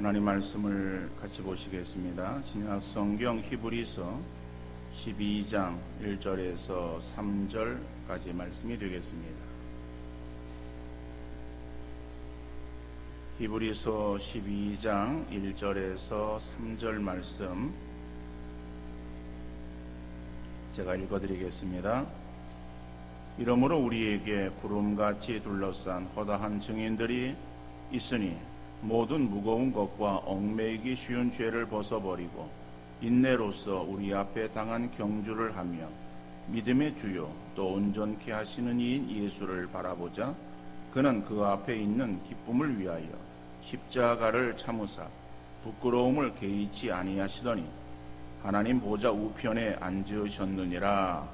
하나님 말씀을 같이 보시겠습니다. 신약 성경 히브리서 12장 1절에서 3절까지 말씀이 되겠습니다. 히브리서 12장 1절에서 3절 말씀 제가 읽어드리겠습니다. 이러므로 우리에게 구름같이 둘러싼 허다한 증인들이 있으니 모든 무거운 것과 얽매이기 쉬운 죄를 벗어버리고 인내로써 우리 앞에 당한 경주를 하며 믿음의 주요 또 온전케 하시는 이인 예수를 바라보자. 그는 그 앞에 있는 기쁨을 위하여 십자가를 참으사 부끄러움을 개의치 아니하시더니 하나님 보좌 우편에 앉으셨느니라.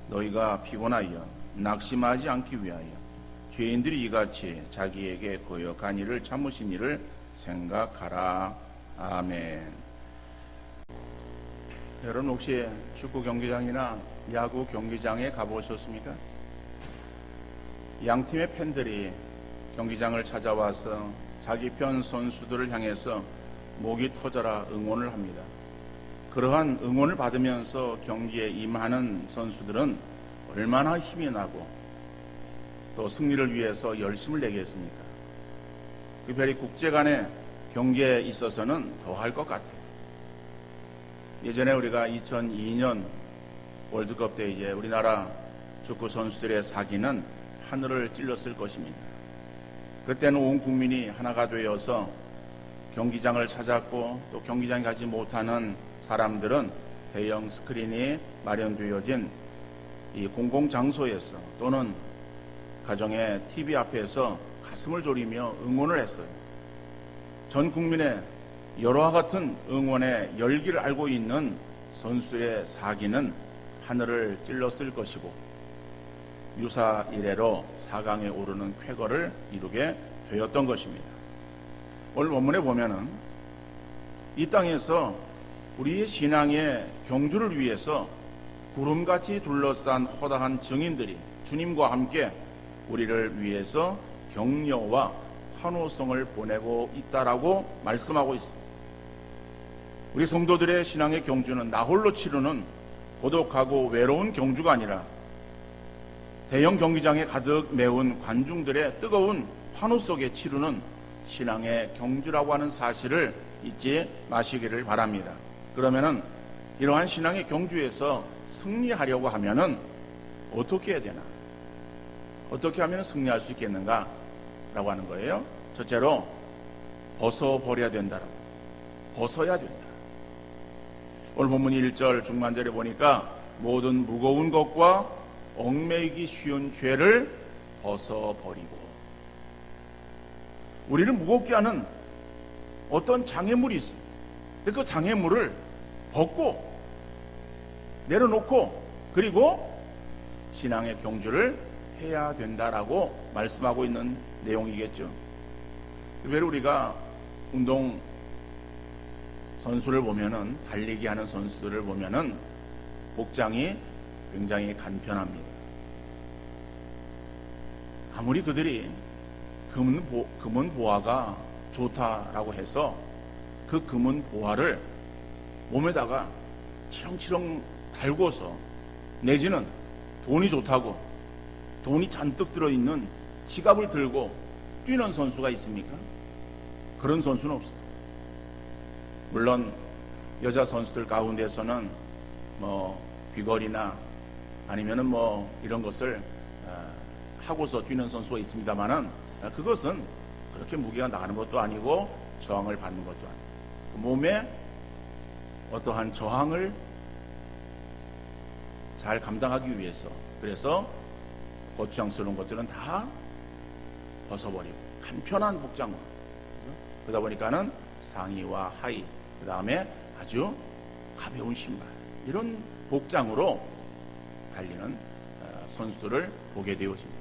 너희가 피곤하여 낙심하지 않기 위하여 죄인들이 이같이 자기에게 거역한 일을 참으신 일을 생각하라. 아멘. 여러분 혹시 축구 경기장이나 야구 경기장에 가보셨습니까? 양팀의 팬들이 경기장을 찾아와서 자기 편 선수들을 향해서 목이 터져라 응원을 합니다. 그러한 응원을 받으면서 경기에 임하는 선수들은 얼마나 힘이 나고 또 승리를 위해서 열심을 내겠습니까? 특별히 국제 간의 경기에 있어서는 더 할 것 같아요. 예전에 우리가 2002년 월드컵 때 이제 우리나라 축구 선수들의 사기는 하늘을 찔렀을 것입니다. 그때는 온 국민이 하나가 되어서 경기장을 찾았고 또 경기장에 가지 못하는 사람들은 대형 스크린이 마련되어진 이 공공장소에서 또는 가정의 TV 앞에서 가슴을 졸이며 응원을 했어요. 전 국민의 여러와 같은 응원의 열기를 알고 있는 선수의 사기는 하늘을 찔렀을 것이고 유사 이래로 4강에 오르는 쾌거를 이루게 되었던 것입니다. 오늘 본문에 보면은 이 땅에서 우리의 신앙의 경주를 위해서 구름같이 둘러싼 허다한 증인들이 주님과 함께 우리를 위해서 격려와 환호성을 보내고 있다라고 말씀하고 있습니다. 우리 성도들의 신앙의 경주는 나 홀로 치르는 고독하고 외로운 경주가 아니라 대형 경기장에 가득 메운 관중들의 뜨거운 환호 속에 치르는 신앙의 경주라고 하는 사실을 잊지 마시기를 바랍니다. 그러면은 이러한 신앙의 경주에서 승리하려고 하면은 어떻게 해야 되나? 어떻게 하면 승리할 수 있겠는가? 라고 하는 거예요. 첫째로 벗어버려야 된다라고. 벗어야 된다. 오늘 본문 1절 중반절에 보니까 모든 무거운 것과 얽매이기 쉬운 죄를 벗어버리고, 우리를 무겁게 하는 어떤 장애물이 있어요. 그 장애물을 벗고 내려놓고 그리고 신앙의 경주를 해야 된다라고 말씀하고 있는 내용이겠죠. 특별히 우리가 운동 선수를 보면은, 달리기 하는 선수들을 보면은 복장이 굉장히 간편합니다. 아무리 그들이 금은 보화가 좋다라고 해서 그 금은 보화를 몸에다가 치렁치렁 달고서, 내지는 돈이 좋다고 돈이 잔뜩 들어있는 지갑을 들고 뛰는 선수가 있습니까? 그런 선수는 없어요. 물론 여자 선수들 가운데서는 귀걸이나 아니면은 이런 것을 하고서 뛰는 선수가 있습니다만은 그것은 그렇게 무게가 나가는 것도 아니고 저항을 받는 것도 아니고 몸에 어떠한 저항을 잘 감당하기 위해서, 그래서 거추장스러운 것들은 다 벗어버리고 간편한 복장으로, 그러다 보니까는 상의와 하의, 그 다음에 아주 가벼운 신발, 이런 복장으로 달리는 선수들을 보게 되어집니다.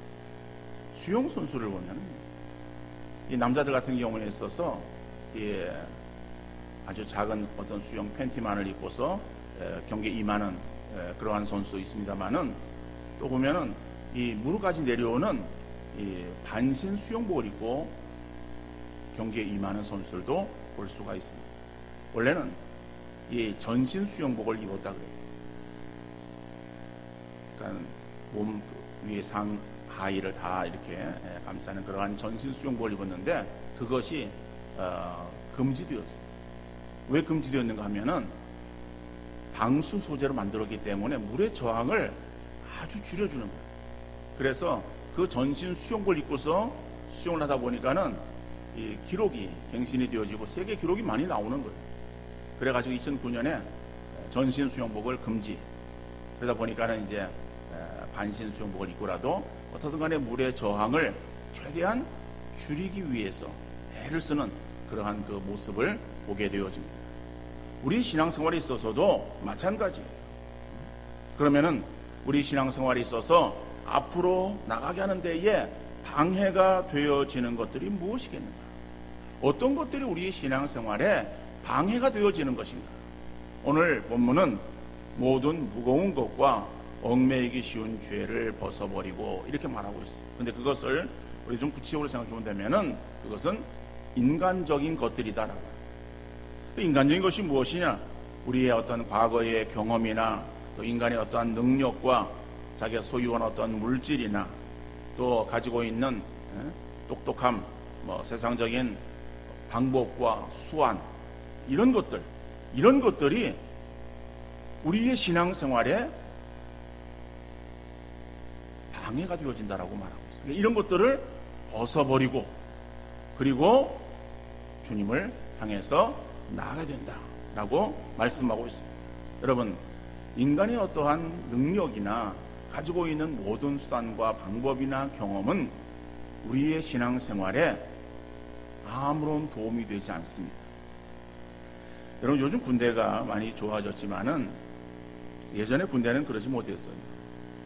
수영 선수를 보면 이 남자들 같은 경우에 있어서 아주 작은 어떤 수영 팬티만을 입고서 경기에 임하는 그러한 선수도 있습니다만은, 또 보면은 이 무릎까지 내려오는 이 반신 수영복을 입고 경기에 임하는 선수들도 볼 수가 있습니다. 원래는 이 전신 수영복을 입었다 그래요. 그러니까 몸 위에 상 하의를 다 이렇게 감싸는 그러한 전신 수영복을 입었는데 그것이 금지되었어요. 왜 금지되었는가 하면은 방수 소재로 만들었기 때문에 물의 저항을 아주 줄여주는 거예요. 그래서 그 전신 수영복을 입고서 수영을 하다 보니까는 이 기록이 갱신이 되어지고 세계 기록이 많이 나오는 거예요. 그래가지고 2009년에 전신 수영복을 금지. 그러다 보니까는 이제 반신 수영복을 입고라도 어떻든 간에 물의 저항을 최대한 줄이기 위해서 애를 쓰는 그러한 그 모습을 보게 되어집니다. 우리 신앙생활에 있어서도 마찬가지예요. 그러면은 우리 신앙생활에 있어서 앞으로 나가게 하는 데에 방해가 되어지는 것들이 무엇이겠는가? 어떤 것들이 우리 신앙생활에 방해가 되어지는 것인가? 오늘 본문은 모든 무거운 것과 얽매이기 쉬운 죄를 벗어버리고 이렇게 말하고 있어요. 근데 그것을 우리 좀 구체적으로 생각해 보면은 그것은 인간적인 것들이다라고. 인간적인 것이 무엇이냐? 우리의 어떤 과거의 경험이나 또 인간의 어떠한 능력과 자기가 소유한 어떤 물질이나 또 가지고 있는 똑똑함, 세상적인 방법과 수완 이런 것들이 우리의 신앙생활에 방해가 되어진다라고 말하고 있어요. 이런 것들을 벗어버리고 그리고 주님을 향해서 나아가야 된다라고 말씀하고 있습니다. 여러분, 인간의 어떠한 능력이나 가지고 있는 모든 수단과 방법이나 경험은 우리의 신앙생활에 아무런 도움이 되지 않습니다. 여러분, 요즘 군대가 많이 좋아졌지만은 예전에 군대는 그러지 못했어요.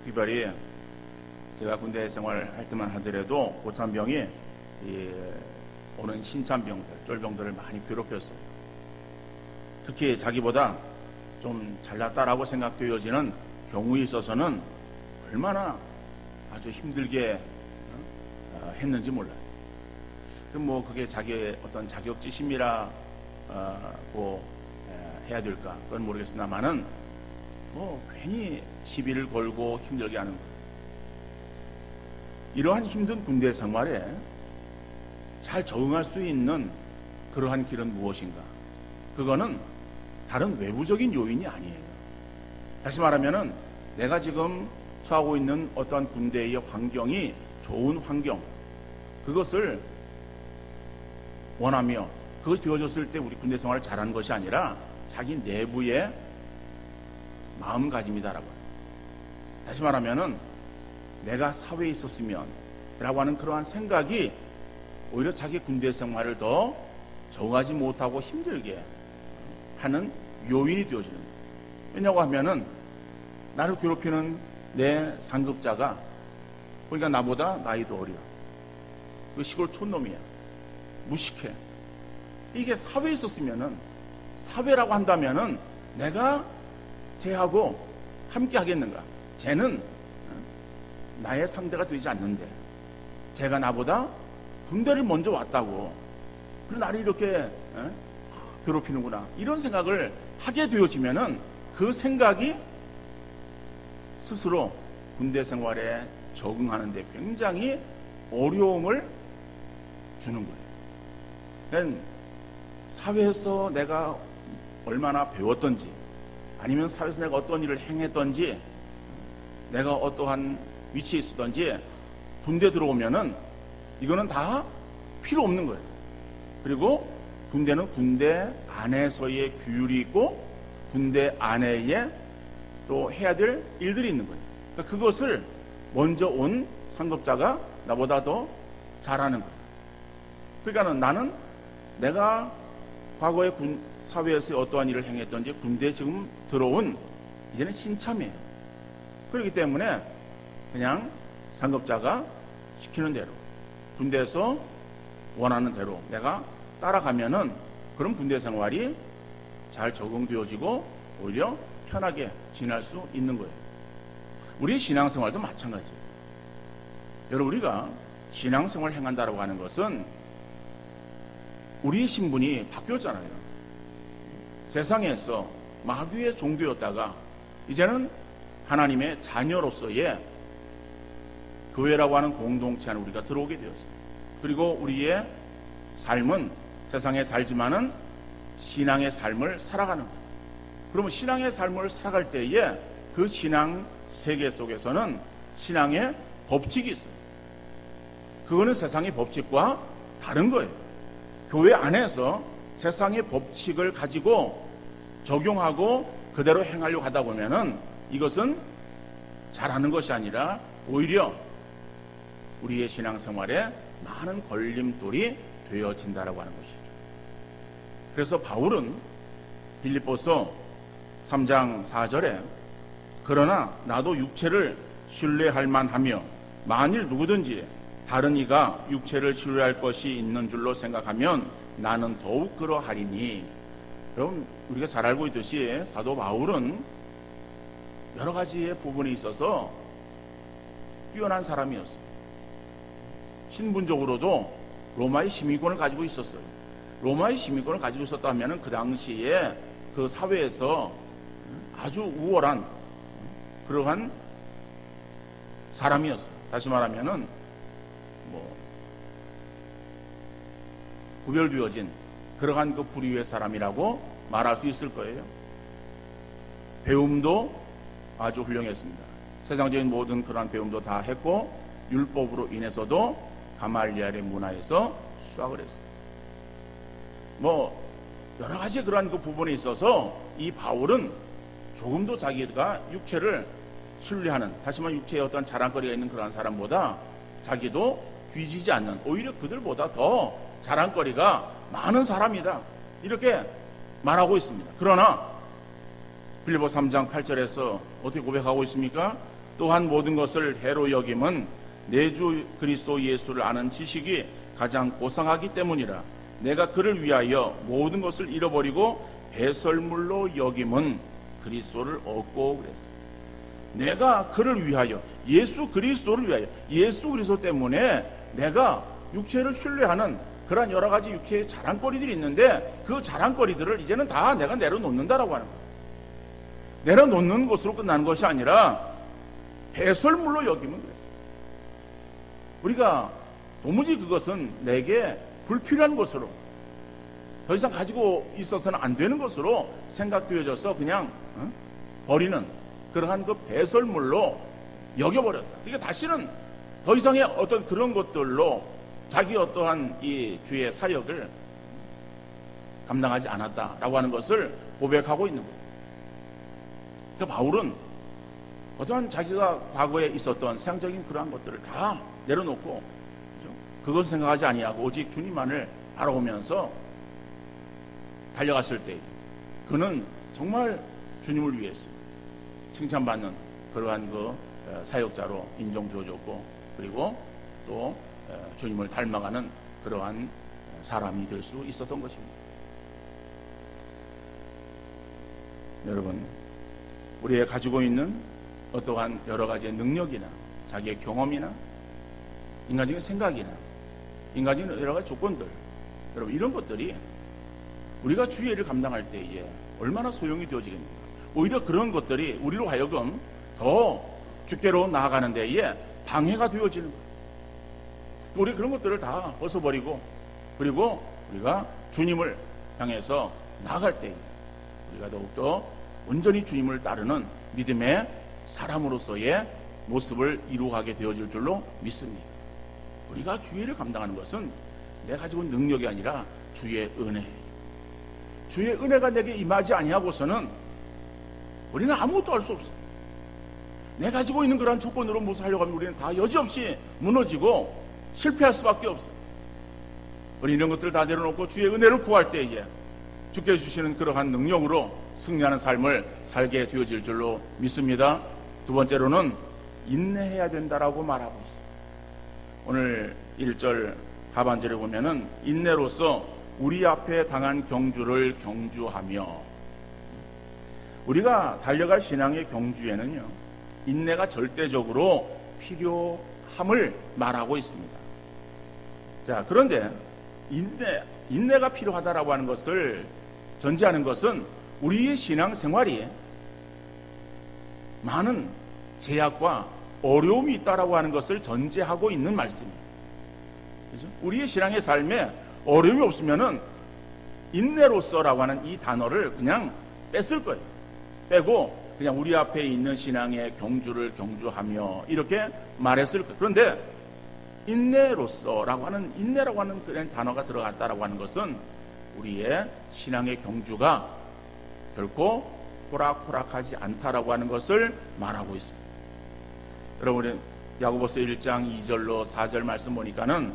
특별히 제가 군대 생활할 때만 하더라도 고참병이 오는 신참병들, 쫄병들을 많이 괴롭혔어요. 특히 자기보다 좀 잘났다라고 생각되어지는 경우에 있어서는 얼마나 아주 힘들게 했는지 몰라요. 그럼 그게 자기의 어떤 자격지심이라고 해야 될까? 그건 모르겠으나마는 괜히 시비를 걸고 힘들게 하는 거예요. 이러한 힘든 군대 생활에 잘 적응할 수 있는 그러한 길은 무엇인가? 그거는 다른 외부적인 요인이 아니에요. 다시 말하면은 내가 지금 처하고 있는 어떠한 군대의 환경이 좋은 환경, 그것을 원하며 그것이 되어졌을 때 우리 군대 생활을 잘하는 것이 아니라 자기 내부의 마음가짐이다라고. 다시 말하면은 내가 사회에 있었으면 라고 하는 그러한 생각이 오히려 자기 군대 생활을 더 적응하지 못하고 힘들게 하는 요인이 되어지는 거예요. 왜냐고 하면은 나를 괴롭히는 내 상급자가 그러니까 나보다 나이도 어려. 그 시골 촌놈이야. 무식해. 이게 사회에 있었으면은 사회라고 한다면은 내가 쟤하고 함께 하겠는가? 쟤는 나의 상대가 되지 않는데 쟤가 나보다 군대를 먼저 왔다고 그리고 나를 이렇게 괴롭히는구나 이런 생각을 하게 되어지면은 그 생각이 스스로 군대 생활에 적응하는데 굉장히 어려움을 주는 거예요. 그러니까 사회에서 내가 얼마나 배웠던지 아니면 사회에서 내가 어떤 일을 행했던지 내가 어떠한 위치에 있었던지 군대 들어오면은 이거는 다 필요 없는 거예요. 그리고 군대는 군대 안에서의 규율이 있고 군대 안에에 또 해야 될 일들이 있는 거예요. 그러니까 그것을 먼저 온 상급자가 나보다 더 잘하는 거예요. 그러니까 나는 내가 과거에 사회에서 어떠한 일을 행했던지 군대에 지금 들어온 이제는 신참이에요. 그렇기 때문에 그냥 상급자가 시키는 대로 군대에서 원하는 대로 내가 따라가면은 그런 군대 생활이 잘 적응되어지고 오히려 편하게 지낼 수 있는 거예요. 우리 신앙생활도 마찬가지예요. 여러분, 우리가 신앙생활을 행한다고 하는 것은 우리의 신분이 바뀌었잖아요. 세상에서 마귀의 종교였다가 이제는 하나님의 자녀로서의 교회라고 하는 공동체 안에 우리가 들어오게 되었어요. 그리고 우리의 삶은 세상에 살지만은 신앙의 삶을 살아가는 거예요. 그러면 신앙의 삶을 살아갈 때에 그 신앙 세계 속에서는 신앙의 법칙이 있어요. 그거는 세상의 법칙과 다른 거예요. 교회 안에서 세상의 법칙을 가지고 적용하고 그대로 행하려고 하다 보면은 이것은 잘하는 것이 아니라 오히려 우리의 신앙생활에 많은 걸림돌이 되어진다라고 하는 것이죠. 그래서 바울은 빌립보서 3장 4절에 그러나 나도 육체를 신뢰할 만하며 만일 누구든지 다른 이가 육체를 신뢰할 것이 있는 줄로 생각하면 나는 더욱 그러하리니. 여러분 우리가 잘 알고 있듯이 사도 바울은 여러 가지의 부분에 있어서 뛰어난 사람이었어요. 신분적으로도 로마의 시민권을 가지고 있었어요. 로마의 시민권을 가지고 있었다면 그 당시에 그 사회에서 아주 우월한 그러한 사람이었어요. 다시 말하면은 구별되어진 그러한 그 부류의 사람이라고 말할 수 있을 거예요. 배움도 아주 훌륭했습니다. 세상적인 모든 그러한 배움도 다 했고 율법으로 인해서도 가말리엘의 문화에서 수학을 했어요. 여러 가지 그러한 그 부분에 있어서 이 바울은 조금도 자기가 육체를 신뢰하는, 다시 말하면 육체에 어떤 자랑거리가 있는 그러한 사람보다 자기도 뒤지지 않는, 오히려 그들보다 더 자랑거리가 많은 사람이다, 이렇게 말하고 있습니다. 그러나 빌립보 3장 8절에서 어떻게 고백하고 있습니까? 또한 모든 것을 해로 여김은 내 주 그리스도 예수를 아는 지식이 가장 고상하기 때문이라. 내가 그를 위하여 모든 것을 잃어버리고 배설물로 여김은 그리스도를 얻고 그랬어요. 내가 그를 위하여, 예수 그리스도를 위하여, 예수 그리스도 때문에 내가 육체를 신뢰하는 그런 여러 가지 육체의 자랑거리들이 있는데 그 자랑거리들을 이제는 다 내가 내려놓는다라고 하는 거예요. 내려놓는 것으로 끝나는 것이 아니라 배설물로 여기면 그랬어요. 우리가 도무지 그것은 내게 불필요한 것으로, 더 이상 가지고 있어서는 안 되는 것으로 생각되어져서 그냥 버리는 그러한 그 배설물로 여겨버렸다. 그러니까 다시는 더 이상의 어떤 그런 것들로 자기 어떠한 이 주의 사역을 감당하지 않았다라고 하는 것을 고백하고 있는 거예요. 그러니까 바울은 어떠한 자기가 과거에 있었던 세상적인 그러한 것들을 다 내려놓고 그것을 생각하지 아니하고 오직 주님만을 바라보면서 달려갔을 때 그는 정말 주님을 위해서 칭찬받는 그러한 그 사역자로 인정되어졌고, 그리고 또 주님을 닮아가는 그러한 사람이 될 수 있었던 것입니다. 여러분, 우리가 가지고 있는 어떠한 여러 가지의 능력이나 자기의 경험이나 인간적인 생각이나 인간적인 여러 가지 조건들, 여러분 이런 것들이 우리가 주의 일을 감당할 때에 얼마나 소용이 되어지겠는가. 오히려 그런 것들이 우리로 하여금 더 주께로 나아가는 데에 방해가 되어지는 거예요. 우리 그런 것들을 다 벗어버리고, 그리고 우리가 주님을 향해서 나아갈 때 우리가 더욱더 온전히 주님을 따르는 믿음의 사람으로서의 모습을 이루어가게 되어질 줄로 믿습니다. 우리가 주의 일을 감당하는 것은 내가 가지고 있는 능력이 아니라 주의 은혜, 주의 은혜가 내게 임하지 아니하고서는 우리는 아무것도 할 수 없어요. 내가 가지고 있는 그러한 조건으로 무엇을 하려고 하면 우리는 다 여지없이 무너지고 실패할 수밖에 없어요. 우리 이런 것들을 다 내려놓고 주의 은혜를 구할 때에 주께 주시는 그러한 능력으로 승리하는 삶을 살게 되어질 줄로 믿습니다. 두 번째로는 인내해야 된다라고 말하고 있어요. 오늘 1절 하반절에 보면은 인내로서 우리 앞에 당한 경주를 경주하며, 우리가 달려갈 신앙의 경주에는요 인내가 절대적으로 필요함을 말하고 있습니다. 자, 그런데 인내 인내가 필요하다라고 하는 것을 전제하는 것은 우리의 신앙 생활이 많은 제약과 어려움이 있다라고 하는 것을 전제하고 있는 말씀이에요. 그렇죠? 우리의 신앙의 삶에 어려움이 없으면은 인내로서라고 하는 이 단어를 그냥 뺐을 거예요. 빼고 그냥 우리 앞에 있는 신앙의 경주를 경주하며 이렇게 말했을 거예요. 그런데 인내로서라고 하는 인내라고 하는 그런 단어가 들어갔다라고 하는 것은 우리의 신앙의 경주가 결코 호락호락하지 않다라고 하는 것을 말하고 있습니다. 여러분, 야고보서 1장 2절로 4절 말씀 보니까는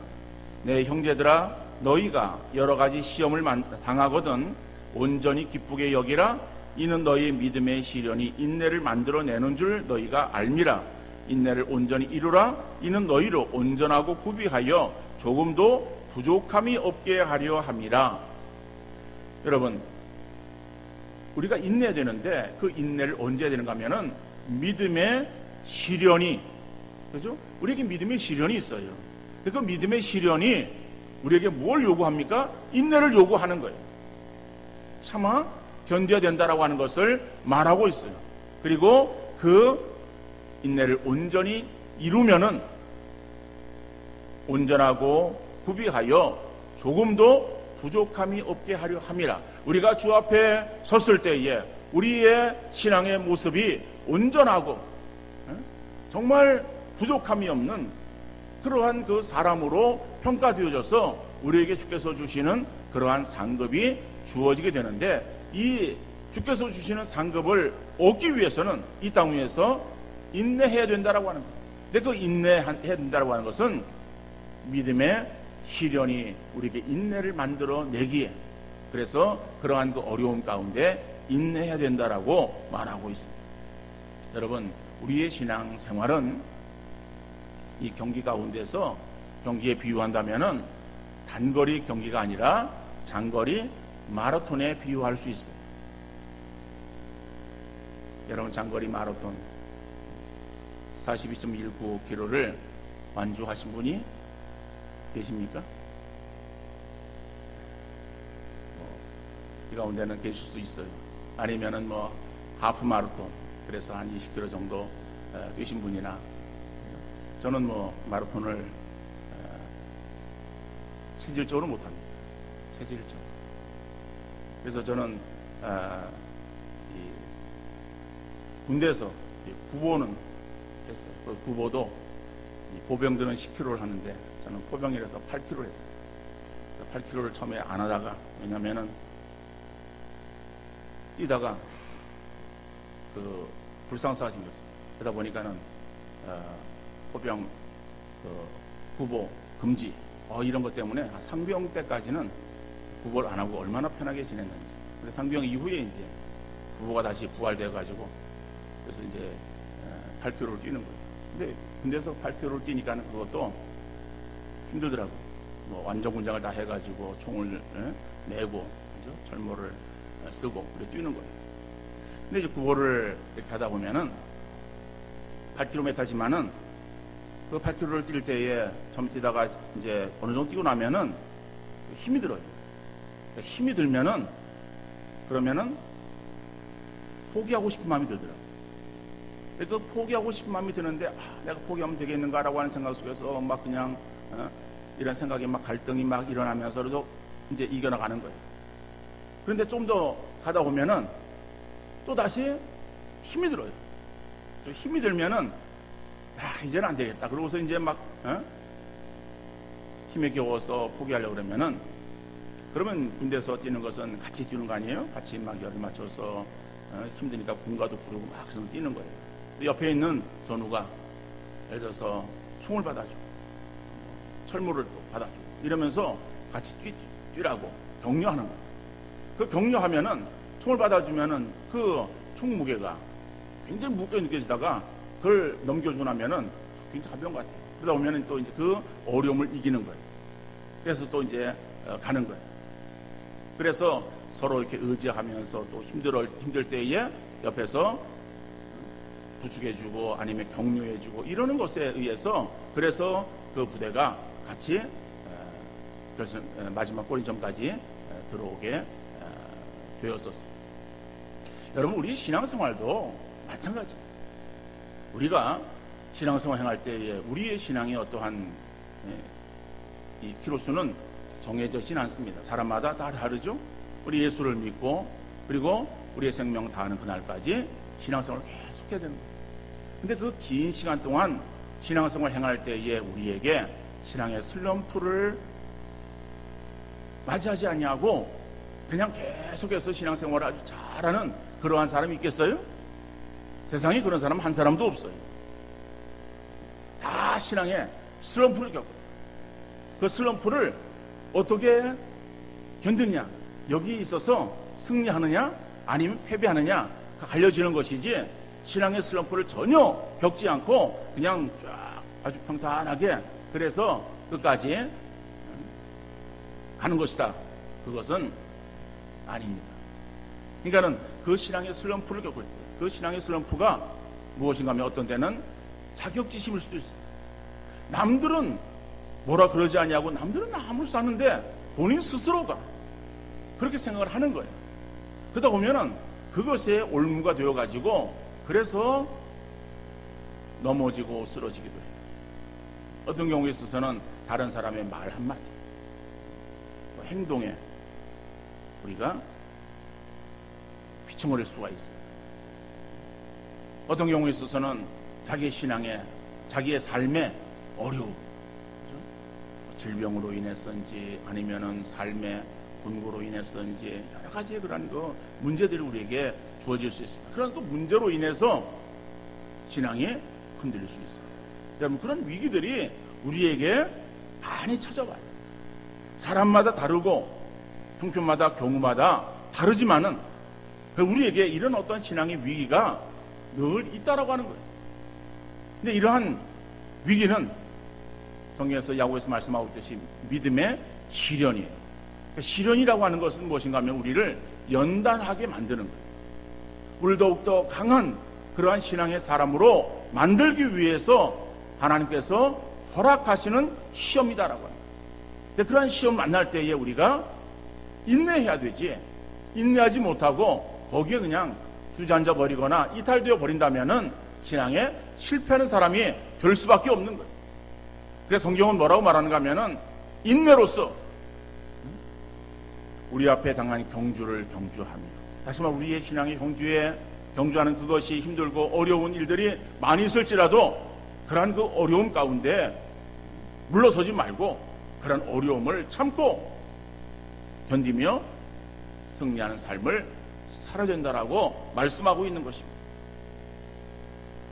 내 형제들아 너희가 여러 가지 시험을 당하거든 온전히 기쁘게 여기라. 이는 너희의 믿음의 시련이 인내를 만들어내는 줄 너희가 알미라. 인내를 온전히 이루라. 이는 너희로 온전하고 구비하여 조금도 부족함이 없게 하려 함이라. 여러분, 우리가 인내해야 되는데 그 인내를 언제 해야 되는가 하면은 믿음의 시련이, 그죠? 우리에게 믿음의 시련이 있어요. 그 믿음의 시련이 우리에게 뭘 요구합니까? 인내를 요구하는 거예요. 참아 견뎌야 된다라고 하는 것을 말하고 있어요. 그리고 그 인내를 온전히 이루면은 온전하고 구비하여 조금도 부족함이 없게 하려 함이라. 우리가 주 앞에 섰을 때에 우리의 신앙의 모습이 온전하고 정말 부족함이 없는 그러한 그 사람으로 평가되어져서 우리에게 주께서 주시는 그러한 상급이 주어지게 되는데, 이 주께서 주시는 상급을 얻기 위해서는 이 땅 위에서 인내해야 된다라고 하는 거예요. 근데 그 인내해야 된다라고 하는 것은 믿음의 시련이 우리에게 인내를 만들어 내기에, 그래서 그러한 그 어려움 가운데 인내해야 된다라고 말하고 있습니다. 여러분, 우리의 신앙 생활은 이 경기 가운데서 경기에 비유한다면은 단거리 경기가 아니라 장거리 마라톤에 비유할 수 있어요. 여러분, 장거리 마라톤 42.19km를 완주하신 분이 계십니까? 이 가운데는 계실 수 있어요. 아니면은 하프 마라톤, 그래서 한 20km 정도 뛰신 분이나, 저는 마라톤을 체질적으로 못합니다. 체질적. 그래서 저는 군대에서 구보는 했어요. 그 구보도 보병들은 10km를 하는데 저는 포병이라서 8km를 했어요. 8km를 처음에 안 하다가, 왜냐면은 뛰다가 그 불상사가 생겼어요. 그러다 보니까는 포병 구보 금지 이런 것 때문에 상병 때까지는 구보를 안 하고 얼마나 편하게 지냈는지. 근데 상병 이후에 이제 구보가 다시 부활되어 가지고 그래서 이제 8km를 뛰는 거예요. 근데 군대에서 8km를 뛰니까는 그것도 힘들더라고요. 완전 군장을 다 해가지고 총을 메고, 그죠? 철모를 쓰고 그래 뛰는 거예요. 근데 이제 구보를 이렇게 하다 보면은 8km지만은 그 8km를 뛸 때에 처음 뛰다가 이제 어느 정도 뛰고 나면은 힘이 들어요. 힘이 들면은 그러면은 포기하고 싶은 마음이 들더라고요. 그 포기하고 싶은 마음이 드는데 내가 포기하면 되겠는가라고 하는 생각 속에서 막 그냥 이런 생각이 막 갈등이 막 일어나면서도 이제 이겨나가는 거예요. 그런데 좀 더 가다 보면은 또 다시 힘이 들어요. 힘이 들면은 이제는 안 되겠다. 그러고서 이제 막 힘에 겨워서 포기하려고 그러면은, 그러면 군대에서 뛰는 것은 같이 뛰는 거 아니에요? 같이 막 열을 맞춰서 힘드니까 군가도 부르고 막 그래서 뛰는 거예요. 옆에 있는 전우가 예를 들어서 총을 받아주고 철모를 또 받아주고 이러면서 같이 뛰라고 격려하는 거예요. 그 격려하면은 총을 받아주면은 그 총 무게가 굉장히 무겁게 느껴지다가 그걸 넘겨주고 나면은 굉장히 가벼운 것 같아요. 그러다 보면은 또 이제 그 어려움을 이기는 거예요. 그래서 또 이제 가는 거예요. 그래서 서로 이렇게 의지하면서 또 힘들 때에 옆에서 부축해주고 아니면 격려해주고 이러는 것에 의해서, 그래서 그 부대가 같이 마지막 골인점까지 들어오게 되었었습니다. 여러분, 우리 신앙생활도 마찬가지. 우리가 신앙생활 행할 때에 우리의 신앙의 어떠한 이 키로수는 정해지진 않습니다. 사람마다 다 다르죠. 우리 예수를 믿고 그리고 우리의 생명 다하는 그날까지 신앙생활을 계속해야 되는 거예요. 근데 그 긴 시간 동안 신앙생활 행할 때에 우리에게 신앙의 슬럼프를 맞이하지 아니하고 그냥 계속해서 신앙생활을 아주 잘하는 그러한 사람이 있겠어요? 세상에 그런 사람 한 사람도 없어요. 다 신앙에 슬럼프를 겪어요. 그 슬럼프를 어떻게 견디냐, 여기 있어서 승리하느냐 아니면 패배하느냐 갈려지는 것이지, 신앙의 슬럼프를 전혀 겪지 않고 그냥 쫙 아주 평탄하게 그래서 끝까지 가는 것이다, 그것은 아닙니다. 그러니까는 그 신앙의 슬럼프를 겪을 때, 그 신앙의 슬럼프가 무엇인가 하면 어떤 때는 자격지심일 수도 있어요. 남들은 뭐라 그러지 않냐고, 남들은 아무렇지도 않은데 본인 스스로가 그렇게 생각을 하는 거예요. 그러다 보면은 그것에 올무가 되어가지고 그래서 넘어지고 쓰러지기도 해요. 어떤 경우에 있어서는 다른 사람의 말 한마디, 행동에 우리가 휘청거릴 수가 있어요. 어떤 경우에 있어서는 자기의 신앙에, 자기의 삶에 어려움, 질병으로 인해서인지 아니면은 삶의 곤고로 인해서인지 여러 가지의 그런 그 문제들이 우리에게 주어질 수 있습니다. 그런 그 문제로 인해서 신앙이 흔들릴 수 있어요. 여러분, 그런 위기들이 우리에게 많이 찾아와요. 사람마다 다르고 형편마다 경우마다 다르지만은 우리에게 이런 어떤 신앙의 위기가 늘 있다라고 하는 거예요. 근데 이러한 위기는 성경에서 야고보에서 말씀하고 있듯이 믿음의 시련이에요. 그러니까 시련이라고 하는 것은 무엇인가 하면 우리를 연단하게 만드는 거예요. 우리를 더욱더 강한 그러한 신앙의 사람으로 만들기 위해서 하나님께서 허락하시는 시험이다라고 합니다. 근데 그러한 시험 만날 때에 우리가 인내해야 되지, 인내하지 못하고 거기에 그냥 주저앉아 버리거나 이탈되어 버린다면은 신앙에 실패하는 사람이 될 수밖에 없는 거예요. 그래서 성경은 뭐라고 말하는가 하면은 인내로서 우리 앞에 당한 경주를 경주하며, 다시 말해 우리의 신앙의 경주하는 그것이 힘들고 어려운 일들이 많이 있을지라도 그러한 그 어려움 가운데 물러서지 말고 그런 어려움을 참고 견디며 승리하는 삶을 살아야 된다라고 말씀하고 있는 것입니다.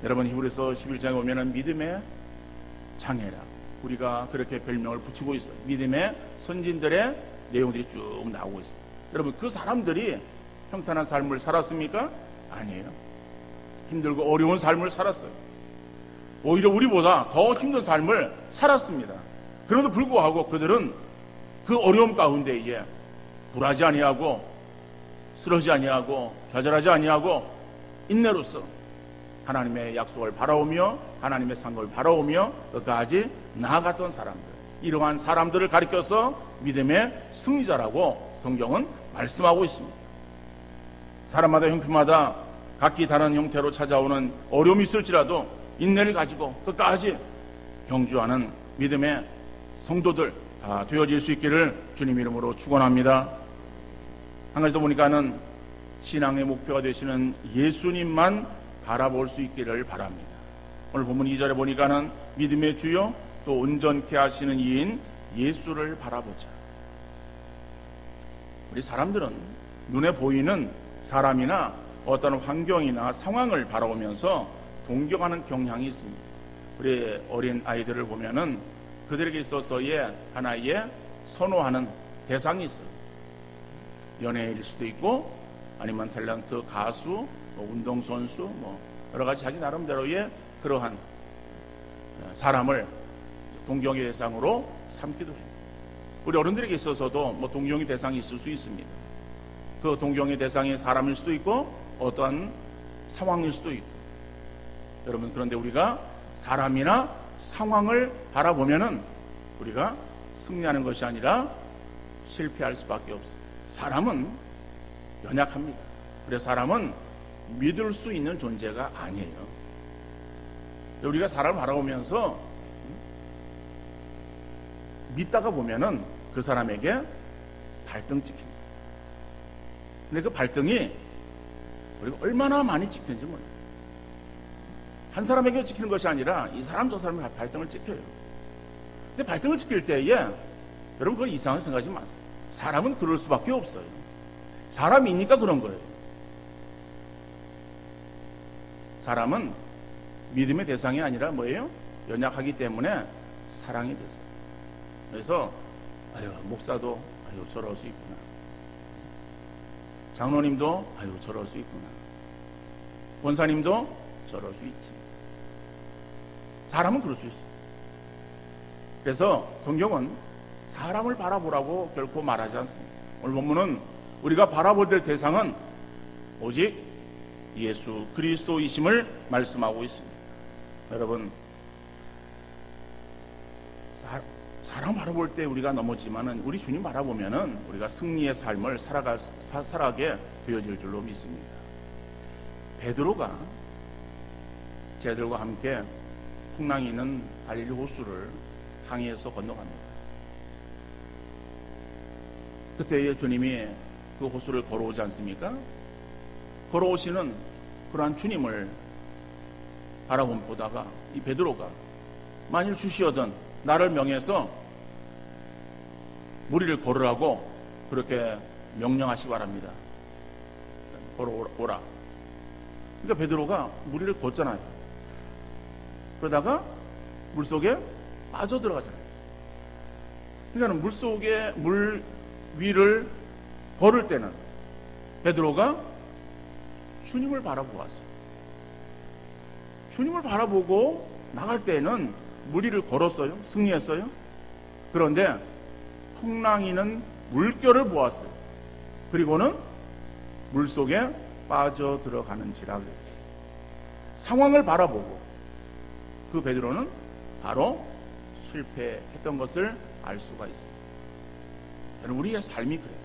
여러분, 히브리서 11장에 보면은 믿음의 장애라 우리가 그렇게 별명을 붙이고 있어요. 믿음의 선진들의 내용들이 쭉 나오고 있어요. 여러분, 그 사람들이 평탄한 삶을 살았습니까? 아니에요. 힘들고 어려운 삶을 살았어요. 오히려 우리보다 더 힘든 삶을 살았습니다. 그럼에도 불구하고 그들은 그 어려움 가운데에 불하지 아니하고 쓰러지지 아니하고 좌절하지 아니하고 인내로서 하나님의 약속을 바라오며 하나님의 상급을 바라오며 끝까지 나아갔던 사람들, 이러한 사람들을 가리켜서 믿음의 승리자라고 성경은 말씀하고 있습니다. 사람마다 형편마다 각기 다른 형태로 찾아오는 어려움이 있을지라도 인내를 가지고 끝까지 경주하는 믿음의 성도들 다 되어질 수 있기를 주님 이름으로 축원합니다. 한 가지 더 보니까는 신앙의 목표가 되시는 예수님만 바라볼 수 있기를 바랍니다. 오늘 본문 2절에 보니까는 믿음의 주요 또 온전케 하시는 이인 예수를 바라보자. 우리 사람들은 눈에 보이는 사람이나 어떤 환경이나 상황을 바라보면서 동경하는 경향이 있습니다. 우리 어린 아이들을 보면은 그들에게 있어서의 하나의 선호하는 대상이 있어요. 연예인일 수도 있고 아니면 탤런트, 가수, 운동선수, 여러 가지 자기 나름대로의 그러한 사람을 동경의 대상으로 삼기도 해요. 우리 어른들에게 있어서도 동경의 대상이 있을 수 있습니다. 그 동경의 대상이 사람일 수도 있고 어떠한 상황일 수도 있고. 여러분, 그런데 우리가 사람이나 상황을 바라보면은 우리가 승리하는 것이 아니라 실패할 수밖에 없어요. 사람은 연약합니다. 그래서 사람은 믿을 수 있는 존재가 아니에요. 우리가 사람을 바라보면서 믿다가 보면은 그 사람에게 발등 찍힙니다. 근데 그 발등이 우리가 얼마나 많이 찍히는지 몰라요. 한 사람에게 찍히는 것이 아니라 이 사람 저 사람이 발등을 찍혀요. 근데 발등을 찍힐 때에 여러분 그걸 이상하게 생각하지 마세요. 사람은 그럴 수밖에 없어요. 사람이니까 그런 거예요. 사람은 믿음의 대상이 아니라 뭐예요? 연약하기 때문에 사랑이 되죠. 그래서 아유 목사도 아유 저럴 수 있구나. 장로님도 아유 저럴 수 있구나. 권사님도 저럴 수 있지. 사람은 그럴 수 있어요. 그래서 성경은 사람을 바라보라고 결코 말하지 않습니다. 오늘 본문은 우리가 바라볼 될 대상은 오직 예수 그리스도이심을 말씀하고 있습니다. 여러분 사람 바라볼 때 우리가 넘어지만은 우리 주님 바라보면은 우리가 승리의 삶을 살아가게 되어질 줄로 믿습니다. 베드로가 제들과 함께 풍랑이 있는 갈릴리 호수를 항해해서 건너갑니다. 그때에 주님이 그 호수를 걸어오지 않습니까? 걸어오시는 그러한 주님을 바라보다가 이 베드로가 만일 주시어든 나를 명해서 무리를 걸으라고 그렇게 명령하시기 바랍니다. 걸어오라. 그러니까 베드로가 무리를 걷잖아요. 그러다가 물속에 빠져들어가잖아요. 그러니까 물속에 물 위를 걸을 때는 베드로가 주님을 바라보고 왔어요. 주님을 바라보고 나갈 때는 무리를 걸었어요. 승리했어요. 그런데 풍랑이는 물결을 보았어요. 그리고는 물속에 빠져들어가는지라 그랬어요. 상황을 바라보고 그 베드로는 바로 실패했던 것을 알 수가 있어요. 여러분 우리의 삶이 그래요.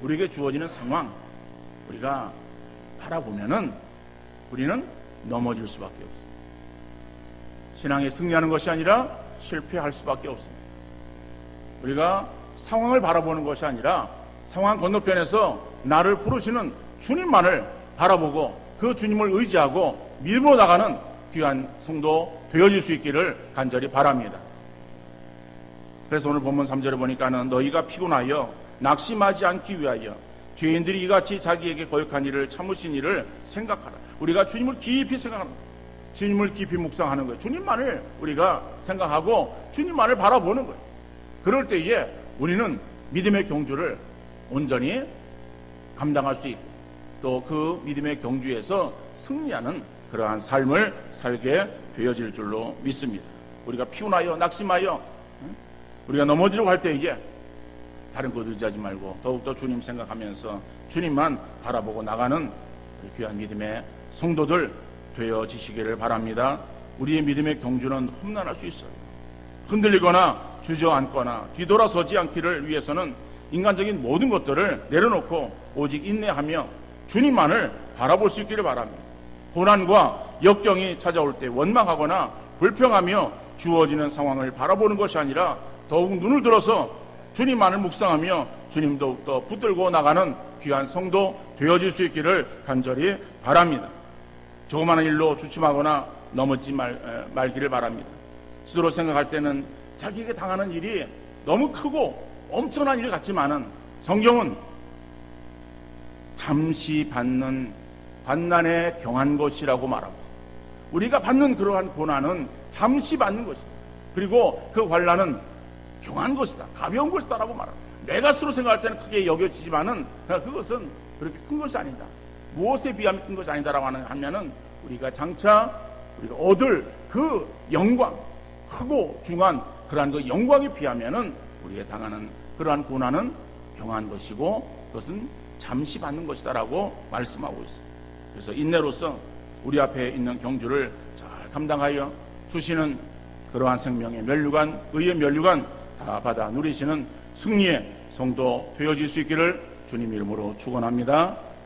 우리에게 주어지는 상황 우리가 바라보면은 우리는 넘어질 수밖에 없어요. 신앙에 승리하는 것이 아니라 실패할 수밖에 없습니다. 우리가 상황을 바라보는 것이 아니라 상황 건너편에서 나를 부르시는 주님만을 바라보고 그 주님을 의지하고 믿음으로 나가는 귀한 성도 되어질 수 있기를 간절히 바랍니다. 그래서 오늘 본문 3절에 보니까는 너희가 피곤하여 낙심하지 않기 위하여 죄인들이 이같이 자기에게 거역한 일을 참으신 일을 생각하라. 우리가 주님을 깊이 생각하는 거예요. 주님을 깊이 묵상하는 거예요. 주님만을 우리가 생각하고 주님만을 바라보는 거예요. 그럴 때에 우리는 믿음의 경주를 온전히 감당할 수 있고 또 그 믿음의 경주에서 승리하는 그러한 삶을 살게 되어질 줄로 믿습니다. 우리가 피곤하여 낙심하여 우리가 넘어지려고 할 때에 다른 것 의지하지 말고 더욱더 주님 생각하면서 주님만 바라보고 나가는 귀한 믿음의 성도들 되어지시기를 바랍니다. 우리의 믿음의 경주는 험난할 수 있어요. 흔들리거나 주저앉거나 뒤돌아서지 않기를 위해서는 인간적인 모든 것들을 내려놓고 오직 인내하며 주님만을 바라볼 수 있기를 바랍니다. 고난과 역경이 찾아올 때 원망하거나 불평하며 주어지는 상황을 바라보는 것이 아니라 더욱 눈을 들어서 주님만을 묵상하며 주님 더욱더 붙들고 나가는 귀한 성도 되어질 수 있기를 간절히 바랍니다. 조그마한 일로 주춤하거나 넘어지지 말기를 바랍니다. 스스로 생각할 때는 자기에게 당하는 일이 너무 크고 엄청난 일 같지만은 성경은 잠시 받는 환난에 경한 것이라고 말하고 우리가 받는 그러한 고난은 잠시 받는 것이다. 그리고 그 환난은 경한 것이다. 가벼운 것이다 라고 말합니다. 내가 스스로 생각할 때는 크게 여겨지지만은 그것은 그렇게 큰 것이 아니다. 무엇에 비하면 큰 것이 아니다라고 하면은 우리가 장차 우리가 얻을 그 영광 크고 중한 그러한 그 영광에 비하면은 우리가 당하는 그러한 고난은 경한 것이고 그것은 잠시 받는 것이다라고 말씀하고 있어요. 그래서 인내로서 우리 앞에 있는 경주를 잘 감당하여 주시는 그러한 생명의 면류관, 의의 면류관 다 받아 누리시는 승리의 성도 되어질 수 있기를 주님 이름으로 축원합니다.